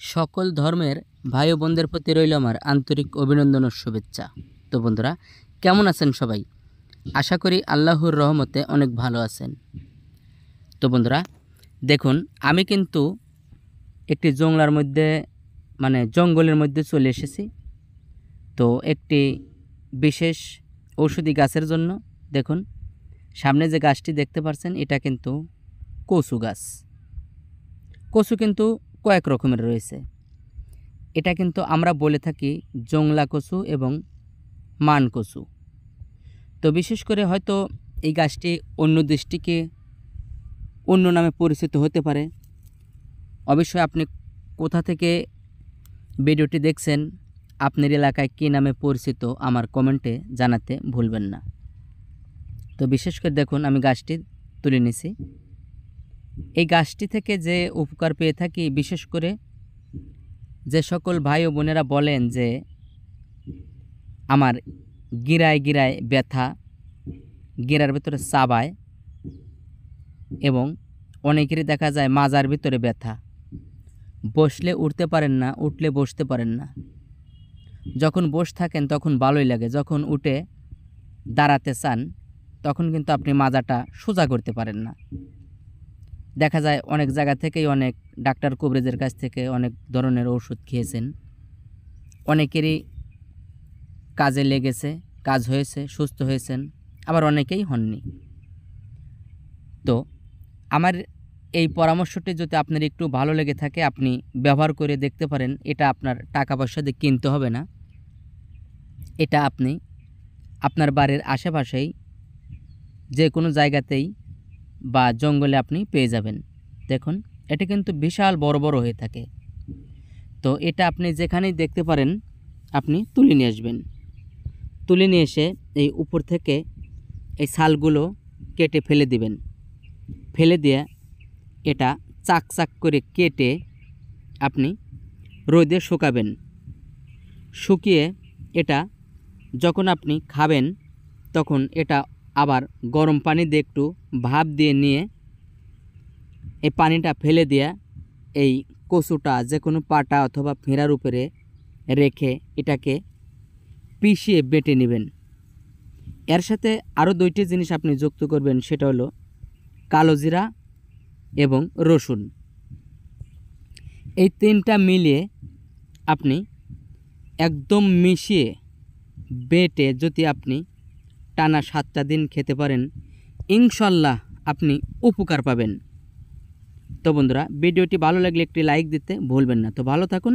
সকল ধর্মের ভাই ও বোনদের প্রতি রইল আমার আন্তরিক অভিনন্দন ও শুভেচ্ছা। তো বন্ধুরা, কেমন আছেন সবাই? আশা করি আল্লাহর রহমতে অনেক ভালো আছেন। তো বন্ধুরা দেখুন, আমি কিন্তু একটি জঙ্গলের মধ্যে চলে এসেছি। তো একটি বিশেষ ঔষধি গাছের জন্য। দেখুন, সামনে যে গাছটি দেখতে পাচ্ছেন, এটা কিন্তু কচু গাছ। কচু কিন্তু কয়েক রকমের রয়েছে। এটা কিন্তু আমরা বলে থাকি জংলা কচু এবং মান কচু। তো বিশেষ করে হয়তো এই গাছটি অন্য দৃষ্টিকে অন্য নামে পরিচিত হতে পারে। অবশ্যই আপনি কোথা থেকে ভিডিওটি দেখছেন, আপনার এলাকায় কী নামে পরিচিত আমার কমেন্টে জানাতে ভুলবেন না। তো বিশেষ করে দেখুন, আমি গাছটি তুলে নিছি। এই গাছটি থেকে যে উপকার পেয়ে থাকি, বিশেষ করে যে সকল ভাই ও বোনেরা বলেন যে আমার গিরায় গিরায় ব্যথা, গিরার ভিতরে চাবায়, এবং অনেকেরই দেখা যায় মাজার ভিতরে ব্যথা, বসলে উঠতে পারেন না, উঠলে বসতে পারেন না। যখন বসে থাকেন তখন ভালোই লাগে, যখন উঠে দাঁড়াতে চান তখন কিন্তু আপনি মাজাটা সোজা করতে পারেন না। দেখা যায় অনেক জায়গা থেকেই, অনেক ডাক্তার কবিরাজের কাছ থেকে অনেক ধরনের ওষুধ খেয়েছেন, অনেকেরই কাজে লেগেছে, কাজ হয়েছে, সুস্থ হয়েছেন, আবার অনেকেই হননি। তো আমার এই পরামর্শটি যদি আপনার একটু ভালো লেগে থাকে, আপনি ব্যবহার করে দেখতে পারেন। এটা আপনার টাকা পয়সা দিয়ে কিনতে হবে না। এটা আপনি আপনার বাড়ির আশেপাশেই যে কোনো জায়গাতেই বা জঙ্গলে আপনি পেয়ে যাবেন। দেখুন, এটা কিন্তু বিশাল বড় বড় হয়ে থাকে। তো এটা আপনি যেখানেই দেখতে পারেন, আপনি তুলে নিয়ে আসবেন। তুলে নিয়ে এসে এই উপর থেকে এই ছালগুলো কেটে ফেলে দিবেন। ফেলে দিয়ে এটা চাক চাক করে কেটে আপনি রোদে শুকাবেন। শুকিয়ে এটা যখন আপনি খাবেন, তখন এটা আবার গরম পানি দিয়ে একটু ভাপ দিয়ে নিয়ে এই পানিটা ফেলে দিয়ে এই কচুটা যে কোনো পাটা অথবা ফেঁড়ার উপরে রেখে এটাকে পিষিয়ে বেটে নেবেন। এর সাথে আরও 2টি জিনিস আপনি যুক্ত করবেন, সেটা হলো কালো জিরা এবং রসুন। এই 3টা মিলিয়ে আপনি একদম মিশিয়ে বেটে যদি আপনি টানা 7টা দিন খেতে পারেন, ইনশাল্লাহ আপনি উপকার পাবেন। তো বন্ধুরা, ভিডিওটি ভালো লাগলে একটি লাইক দিতে ভুলবেন না। তো ভালো থাকুন।